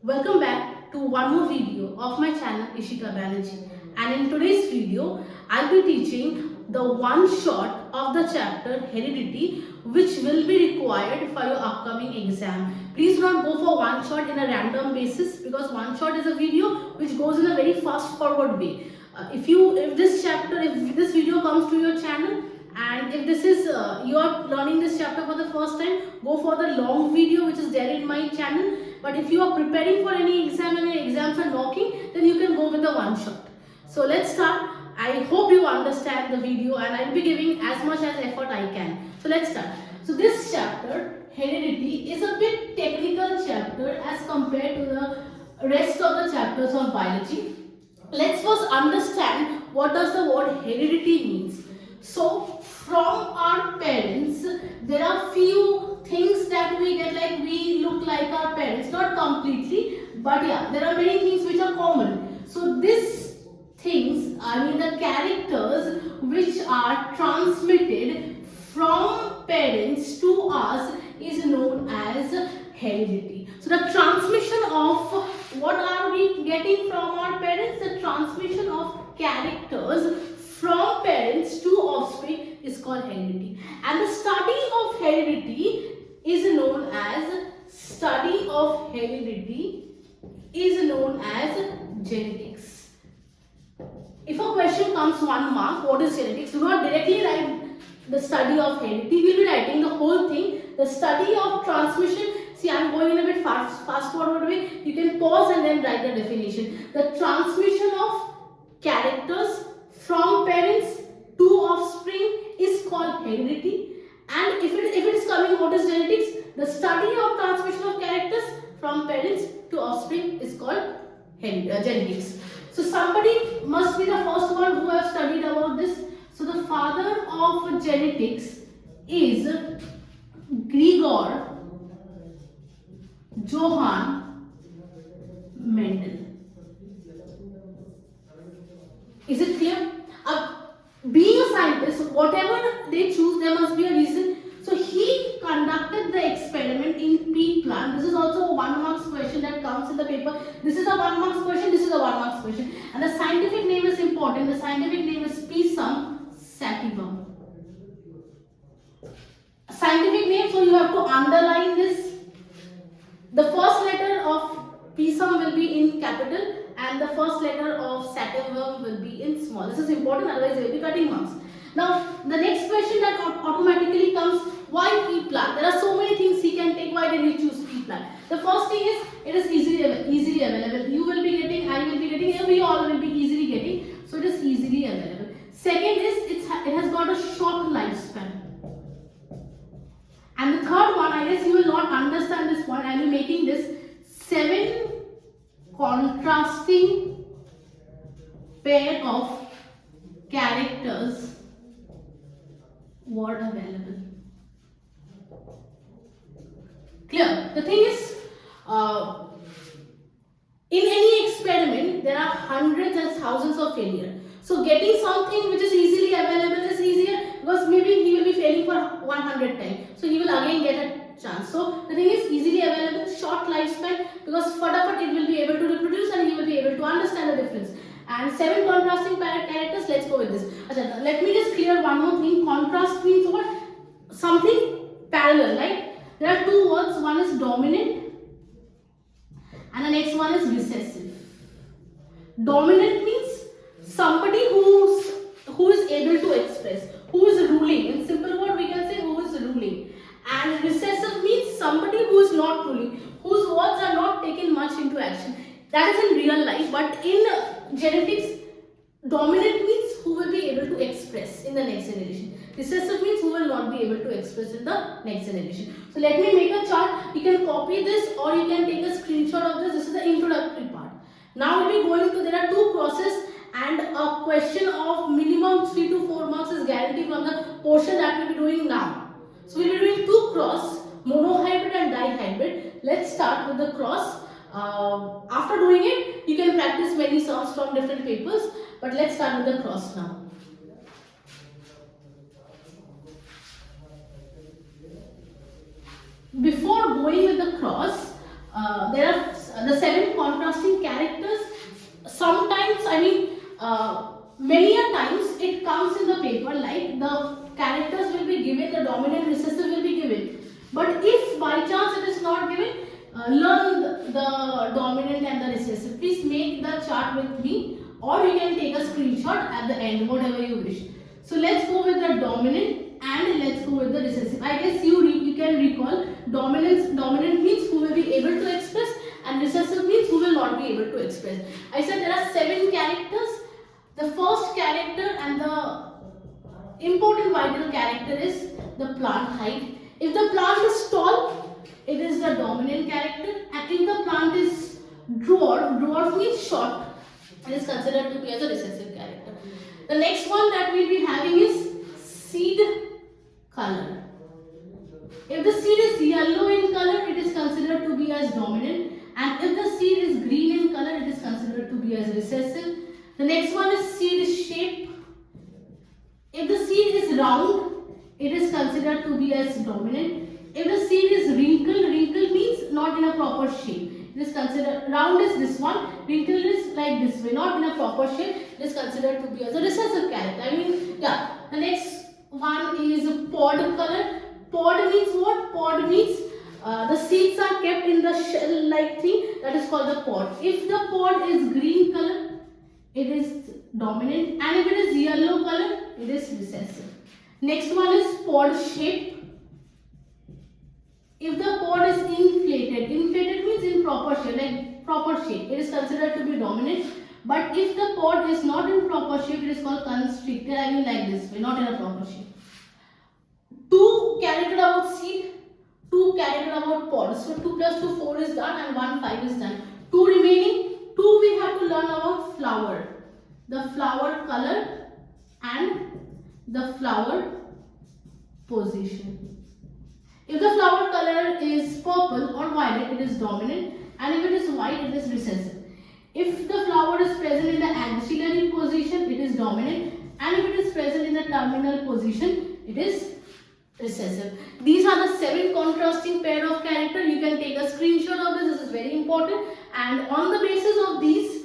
Welcome back to one more video of my channel Ishika Banerji, and in today's video I'll be teaching the one shot of the chapter Heredity, which will be required for your upcoming exam. Please do not go for one shot in a random basis, because one shot is a video which goes in a very fast forward way. If this video comes to your channel, and if this is you are learning this chapter for the first time, go for the long video which is there in my channel. But if you are preparing for any exam and your exams are knocking, then you can go with the one shot. So let's start. I hope you understand the video, and I'll be giving as much as effort I can. So let's start. So this chapter, Heredity, is a bit technical chapter as compared to the rest of the chapters of biology. Let's first understand what does the word heredity means. So from our parents, there are few things that we get, like we look like our parents, not completely, but yeah, there are many things which are common. So these things, the characters which are transmitted from parents to us is known as heredity. So the transmission of what are we getting from our parents? The transmission of characters from parents to offspring is called heredity. And the study of heredity is known as genetics. If a question comes 1 mark, what is genetics? Do not directly write the study of heredity. We will be writing the whole thing. The study of transmission. See, I am going in a bit fast forward way. You can pause and then write the definition. The transmission of characters from parents to offspring is called heredity. And if it is coming, what is genetics? The study of transmission of characters from parents to offspring is called genetics. So somebody must be the first one who have studied about this. So the father of genetics is Gregor Johann Mendel. Is it clear? Being a scientist, whatever they choose, there must be a reason. So he conducted the experiment in pea plant. This is also a 1 marks question that comes in the paper. This is a 1 marks question, this is a 1 marks question. And the scientific name is important. The scientific name is Pisum sativum. Scientific name, so you have to underline this. The first letter of Pisum will be in capital, and the first letter of sativum will be in small. This is important, otherwise they will be cutting marks. Now, the next question that automatically comes, why pea plant? There are so many things he can take. Why did he choose pea plant? The first thing is, it is easily available. You will be getting, I will be getting, we all will be easily getting. So it is easily available. Second is, it has got a short lifespan. And the third one, I guess you will not understand this one. I will be making this 7 contrasting pair of characters were available. Clear? The thing is, in any experiment, there are hundreds and thousands of failures. So getting something which is easily available is easier, because maybe he will be failing for 100 times. So he will again get a chance. So the thing is easily available, short lifespan, because fatapat it will be able to reproduce and he will be able to understand the difference. And 7 contrasting characters, let's go with this. Achha, let me just clear one more thing. Contrast means what? Something parallel, right? There are 2 words. One is dominant and the next one is recessive. Dominant means somebody who is able to express, who is ruling. In simple word we can say who is ruling. And recessive means somebody who is not ruling, whose words are not taken much into action. That is in real life, but in genetics, dominant means who will be able to express in the next generation. Recessive means who will not be able to express in the next generation. So let me make a chart. You can copy this or you can take a screenshot of this. This is the introductory part. Now we'll be going to, there are 2 crosses and a question of minimum 3 to 4 marks is guaranteed from the portion that we'll be doing now. So we'll be doing 2 cross, monohybrid and dihybrid. Let's start with the cross. After doing it, you can practice many sums from different papers, but let's start with the cross now. Before going with the cross, there are the 7 contrasting characters. Sometimes, many a times it comes in the paper like the characters will be given, the dominant, recessive will be given. But if by chance it is not given, learn the dominant and the recessive. Please make the chart with me, or you can take a screenshot at the end, whatever you wish. So let's go with the dominant and let's go with the recessive. I guess you can recall dominant means who will be able to express, and recessive means who will not be able to express. I said there are 7 characters. The first character and the important vital character is the plant height. If the plant is tall, it is the dominant character, and if the plant is dwarf means short, it is considered to be as a recessive character. The next one that we will be having is seed color. If the seed is yellow in color, it is considered to be as dominant, and if the seed is green in color, it is considered to be as recessive. The next one is seed shape. If the seed is round, it is considered to be as dominant. If the seed is wrinkled means not in a proper shape. It is considered, round is this one, wrinkled is like this way, not in a proper shape. It is considered to be as a recessive character. The next one is pod color. Pod means what? Pod means the seeds are kept in the shell like thing, that is called the pod. If the pod is green color, it is dominant, and if it is yellow color, it is recessive. Next one is pod shape. If the pod is inflated means in proper shape, like proper shape, it is considered to be dominant. But if the pod is not in proper shape, it is called constricted, like this way, not in a proper shape. 2 character about seed, 2 character about pod. So 2 plus 2, 4 is done, and 1, 5 is done. 2 remaining. 2 we have to learn about flower. The flower color and the flower position. If the flower color is purple or violet, it is dominant, and if it is white, it is recessive. If the flower is present in the axillary position, it is dominant, and if it is present in the terminal position, it is recessive. These are the 7 contrasting pair of character. You can take a screenshot of this. This is very important, and on the basis of these,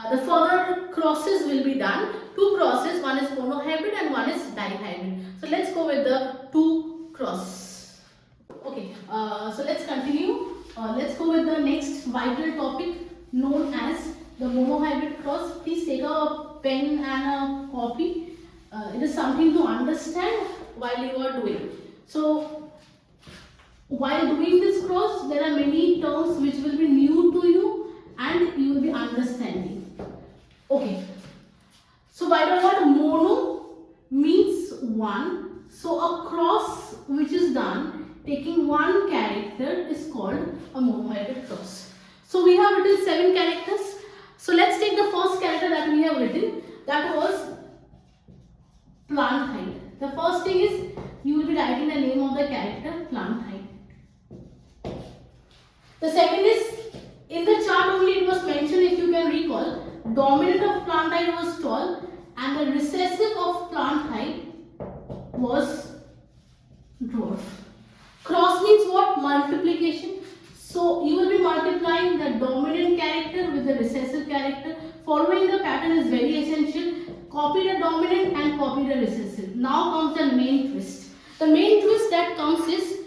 the further crosses will be done. 2 crosses, one is monohybrid and one is dihybrid. So let's go with the 2 cross. Okay, so let's continue. Let's go with the next vital topic known as the monohybrid cross. Please take a pen and a copy. It is something to understand while you are doing. So while doing this cross, there are many terms which will be new to you and you will be understanding. Okay, so by the word mono means one. So a cross which is done taking one character is called a monohybrid cross. So we have written 7 characters. So let's take the first character that we have written. That was plant height. The first thing is you will be writing the name of the character, plant height. The second is, in the chart only it was mentioned, if you can recall, dominant of plant height was tall and the recessive of plant height was dwarf. Cross means what? Multiplication. So you will be multiplying the dominant character with the recessive character. Following the pattern is very essential. Copy the dominant and copy the recessive. Now comes the main twist. The main twist that comes is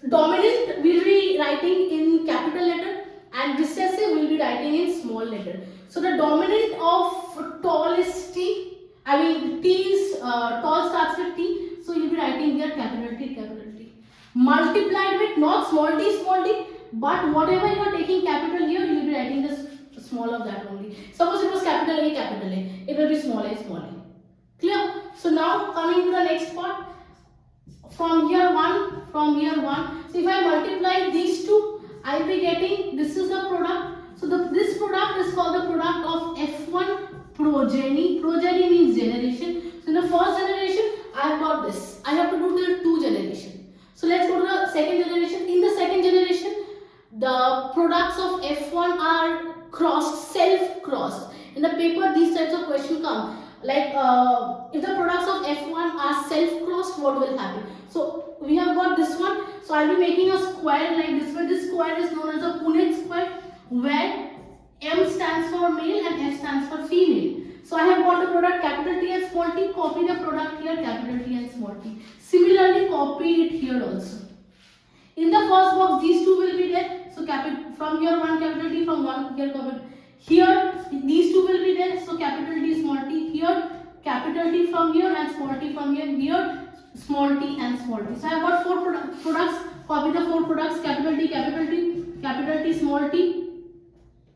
dominant will be writing in capital letter and recessive will be writing in small letter. So the dominant of tall is T. T is tall starts with T. So you will be writing here capital T, capital T. Multiplied with not small t, but whatever you are taking capital here, you will be writing this small of that only. Suppose it was capital A, it will be small a, small a. Clear? So now coming to the next part, from here 1. So if I multiply these two, I will be getting, this is the product. So this product is called the product of F1 progeny. Progeny means generation. So in the first generation, I have got this. I have to do till 2 generation. So let's go to the second generation. In the second generation, the products of F1 are crossed, self-crossed. In the paper, these types of questions come. Like if the products of F1 are self-crossed, what will happen? So we have got this one. So I'll be making a square like this way. This square is known as a Punnett square, where M stands for male and F stands for female. So I have got the product capital T and small t. Copy the product here, capital T and small t. Similarly, copy it here also. In the first box, these two will be there. So from here one capital T, from one here capital. Here these two will be there. So capital T, small t here, capital T from here and small t from here. Here small t and small t. So I have got four products. Copy the four products: capital T, capital T, capital T, small t,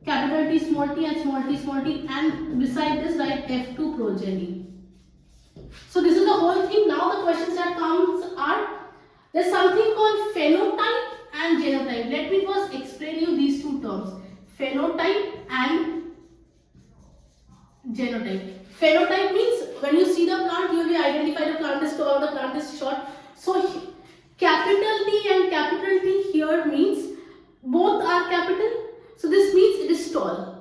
capital T, small t, and small t, and beside this write F2 progeny. So this is the whole thing. Now the questions that comes are, there's something called phenotype and genotype. Let me first explain you these two terms, phenotype and genotype. Phenotype means when you see the plant, you will identify the plant is tall, the plant is short. So capital T and capital T here means both are capital. So this means it is tall.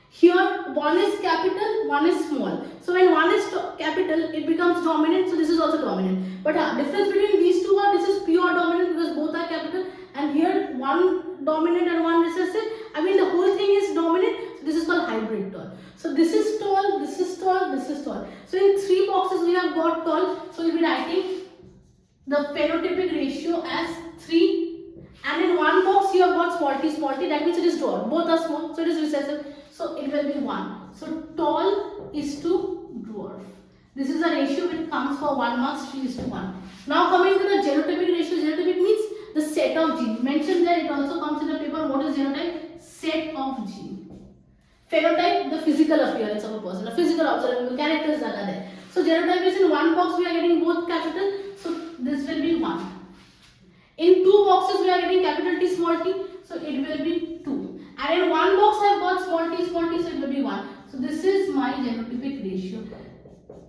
Here one is capital, one is small. So when one is capital, it becomes dominant. So this is also dominant. But difference between these two are, this is pure dominant because both are capital, and here one dominant and one recessive. I mean the whole thing is dominant. So this is called hybrid tall. So this is tall, this is tall, this is tall. So in three boxes we have got tall. So we'll be writing the phenotypic ratio as 3. And in one box you have got small t, that means it is tall. Both are small, so it is recessive. So it will be 1. So tall is to dwarf. This is the ratio which comes for 1 marks, 3 is to 1. Now coming to the genotypic ratio. Genotypic means the set of genes. Mentioned there, it also comes in the paper. What is genotype? Set of genes. Phenotype, the physical appearance of a person, the physical observable characters that are there. So genotype is in one box we are getting both capital. So this will be 1. In two boxes we are getting capital T, small t, so it will be 2. And in one box I have got small t, so it will be 1. So this is my genotypic ratio.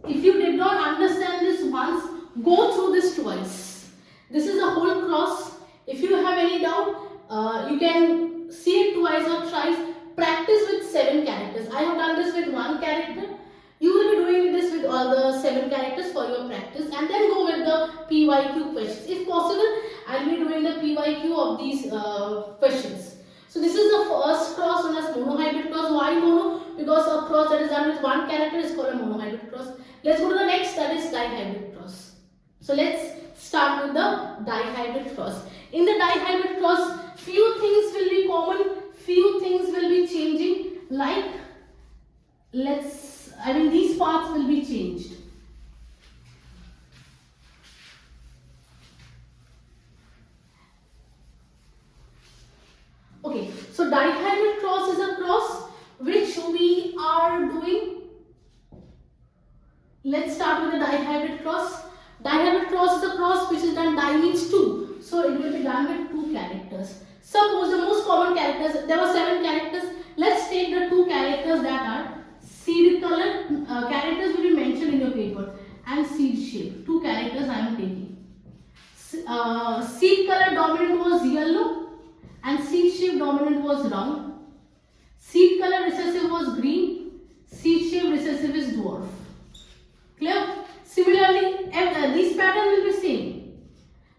If you did not understand this once, go through this twice. This is a whole cross. If you have any doubt, you can see it twice or thrice. Practice with 7 characters. I have done this with 1 character. You will be doing this with all the 7 characters for your practice, and then go with the PYQ questions. If possible, I will be doing the PYQ of these questions. So this is the first cross known as monohybrid cross. Why mono? Because a cross that is done with 1 character is called a monohybrid cross. Let's go to the next, that is dihybrid cross. So let's start with the dihybrid cross. In the dihybrid cross, few things will be common, few things will be changing, like these parts will be changed. Okay, so dihybrid cross is a cross which we are doing. Let's start with the dihybrid cross. Dihybrid cross is a cross which is done, di means 2. So it will be done with 2 characters. Suppose the most common characters, there were 7 characters. Let's take the 2 characters that are seed color, characters will be mentioned in your paper, and seed shape. 2 characters I am taking. Seed color dominant was yellow and seed shape dominant was round. Seed color recessive was green. Seed shape recessive is dwarf. Clear? Similarly, these patterns will be same.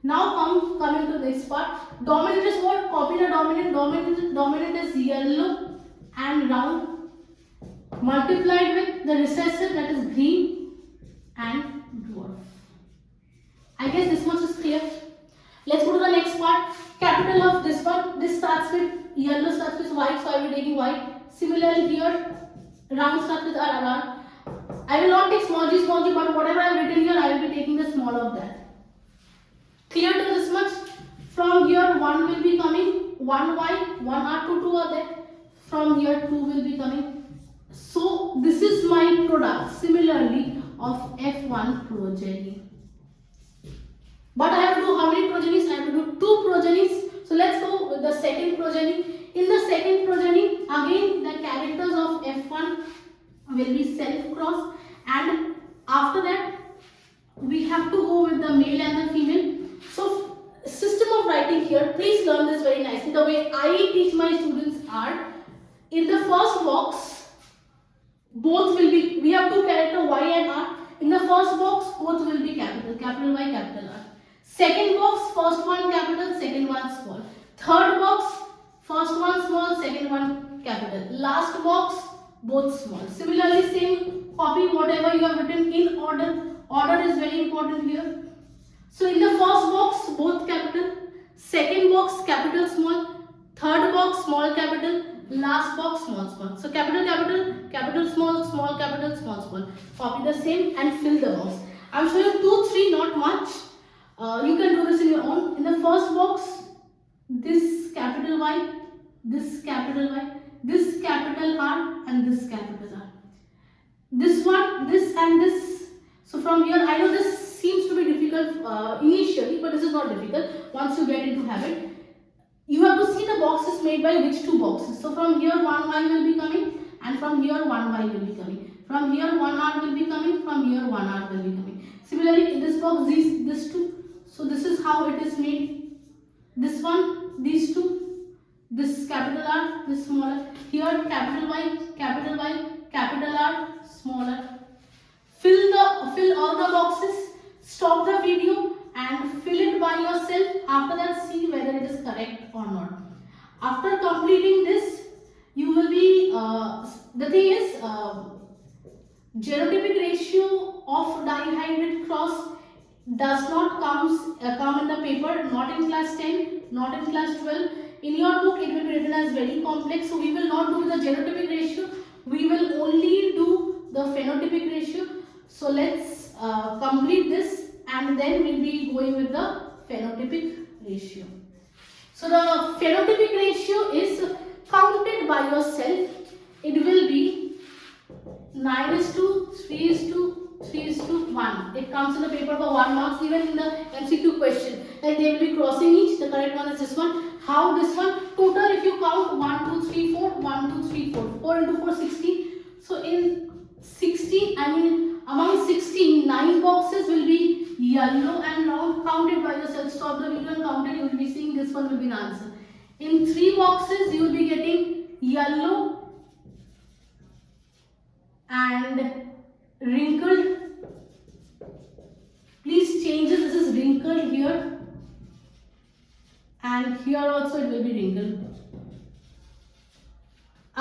Now coming to this part. Dominant is what? Copy the dominant. Dominant is yellow and round, multiplied with the recessive, that is green and dwarf. I guess this much is clear. Let's go to the next part. Capital of this one. This starts with yellow, starts with white, so I will be taking white. Similarly here, round starts with round. I will not take small g, but whatever I have written here, I will be taking the small of that. Clear to this much? From here, 1 will be coming, 1 white, 1 R, 2 are there. From here, 2 will be coming. So this is my product, similarly, of F1 progeny. But I have to do how many progenies? I have to do 2 progenies. So let's go with the second progeny. In the second progeny, again the characters of F1 will be self-cross, and after that we have to go with the male and the female. So system of writing here, please learn this very nicely. The way I teach my students are, in the first box both will be, we have two characters Y and R. In the first box, both will be capital, capital Y, capital R. Second box, first one capital, second one small. Third box, first one small, second one capital. Last box, both small. Similarly, same, copy whatever you have written in order. Order is very important here. So in the first box, both capital. Second box, capital small. Third box, small capital. Last box, small small. So capital capital, capital small, small capital, small small. Copy the same and fill the box. I'm showing 2, 3, not much. You can do this in your own. In the first box, this capital Y, this capital Y, this capital R, and this capital R. This one, this and this. So from here, I know this seems to be difficult initially, but this is not difficult once you get into habit. You have to see the boxes made by which two boxes. So from here, one Y will be coming, and from here, one Y will be coming. From here, one R will be coming, from here, one R will be coming. Similarly, in this box, this two. So this is how it is made. This one, these two, this capital R, this smaller. Here, capital Y, capital R, smaller. Fill all the boxes. Stop the video and fill it by yourself. After that, see whether it is correct or not. After completing this, you will be, the thing is, genotypic ratio of dihybrid cross does not come in the paper, not in class 10, not in class 12. In your book, it will be written as very complex. So we will not do the genotypic ratio. We will only do the phenotypic ratio. So let's complete this, and then we'll be going with the phenotypic ratio. So the phenotypic ratio is counted by yourself. It will be 9:3:1. It comes in the paper for 1 mark, even in the MCQ question. Like they will be crossing each. The correct one is this one. How this one? Total, if you count 1, 2, 3, 4, 1, 2, 3, 4. 4 into 4, 16. So in 16, among 16, 9 boxes will be yellow and round. Counted by yourself. Stop the video and count it. You will be seeing this one will be the answer. In 3 boxes, you will be getting yellow and wrinkled. Please change it. This is wrinkled here, and here also it will be wrinkled.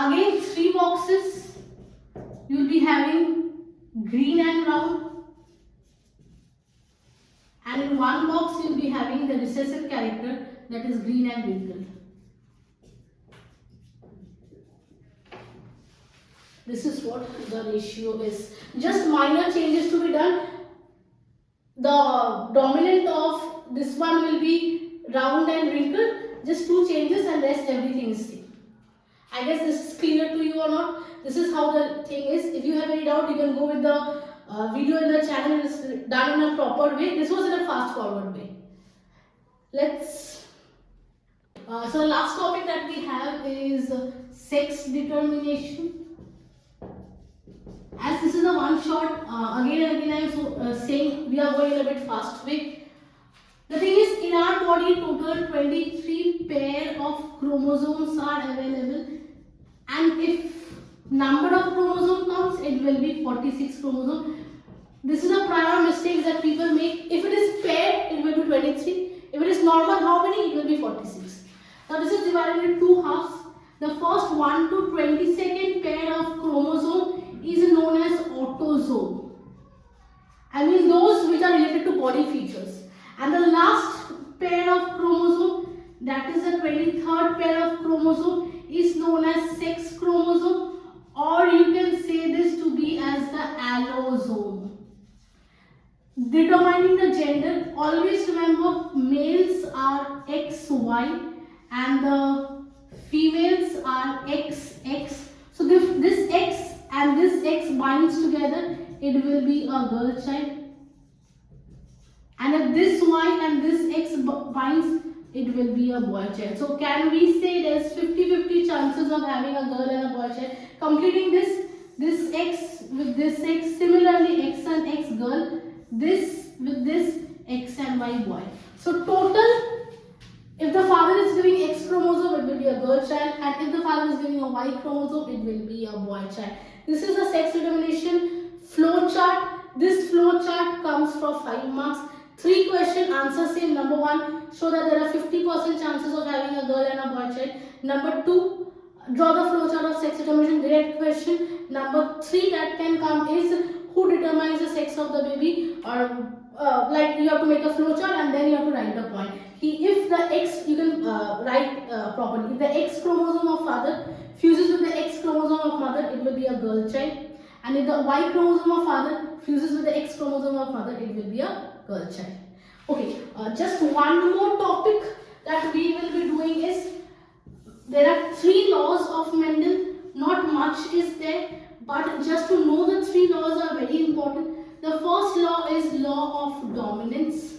Again, 3 boxes, you will be having green and brown, and in 1 box you will be having the recessive character, that is green and wrinkled. This is what the ratio is. Just minor changes to be done. The dominant of this one will be round and wrinkled. Just 2 changes, and rest everything is same. I guess this is clear to you or not. This is how the thing is. If you have any doubt, you can go with the video in the channel. It is done in a proper way. This was in a fast forward way. So the last topic that we have is sex determination. As this is a one shot, again and again I am saying we are going a bit fast way. The thing is, in our body, total 23 pair of chromosomes are available, and if number of chromosome comes, it will be 46 chromosomes. This is a prior mistake that people make. If it is paired, it will be 23. If it is normal, how many? It will be 46. Now this is divided into 2 halves. The first 1 to 22nd pair of chromosome is known as autosome. I mean those which are related to body features. And the last pair of chromosome, that is the 23rd pair of chromosome, is known as sex chromosome, or you can say this to be as the allosome. Determining the gender, always remember males are XY and the females are XX. So if this X and this X binds together, it will be a girl child. And if this Y and this X binds, it will be a boy child. So can we say there's 50-50 chances of having a girl and a boy child? Completing this X with this X, similarly X and X girl, this with this X and Y boy. So total If the father is giving X chromosome, it will be a girl child, and if the father is giving a Y chromosome, it will be a boy child. This is a sex determination flow chart. This flow chart comes for 5 marks. 3 question answer same. Number 1, show that there are 50% chances of having a girl and a boy child. Number 2, draw the flow chart of sex determination, direct question. Number 3 that can come is who determines the sex of the baby, or like you have to make a flow chart and then you have to write the point. If the X, you can write properly. If the X chromosome of father fuses with the X chromosome of mother, it will be a girl child. And if the Y chromosome of father fuses with the X chromosome of mother, it will be a girl child. Okay, just one more topic that we will be doing is, there are 3 laws of Mendel. Not much is there, but just to know the 3 laws are very important. The first law is law of dominance.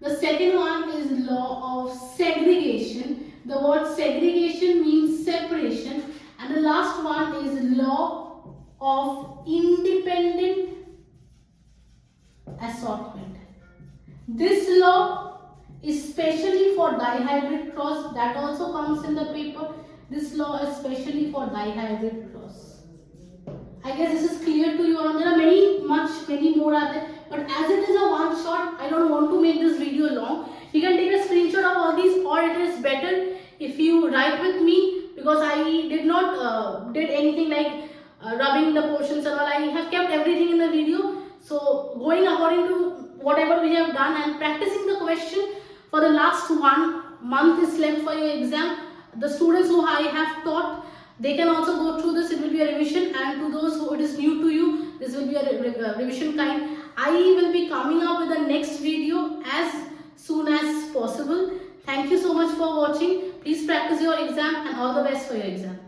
The second one is law of segregation. The word segregation means separation. And the last one is law of independent assortment. This law is specially for dihybrid cross. That also comes in the paper. This law is specially for dihybrid cross. I guess this is clear to you. There are many more are there. But as it is a one shot, I don't want to make this video long. You can take a screenshot of all these, or it is better if you write with me, because I did not did anything like rubbing the portions and all. I have kept everything in the video. So going according to whatever we have done and practicing the question for the last 1 month is left for your exam. The students who I have taught, they can also go through this. It will be a revision, and to those who it is new to you, this will be a revision kind. I will be coming up with the next video as soon as possible. Thank you so much for watching. Please practice your exam and all the best for your exam.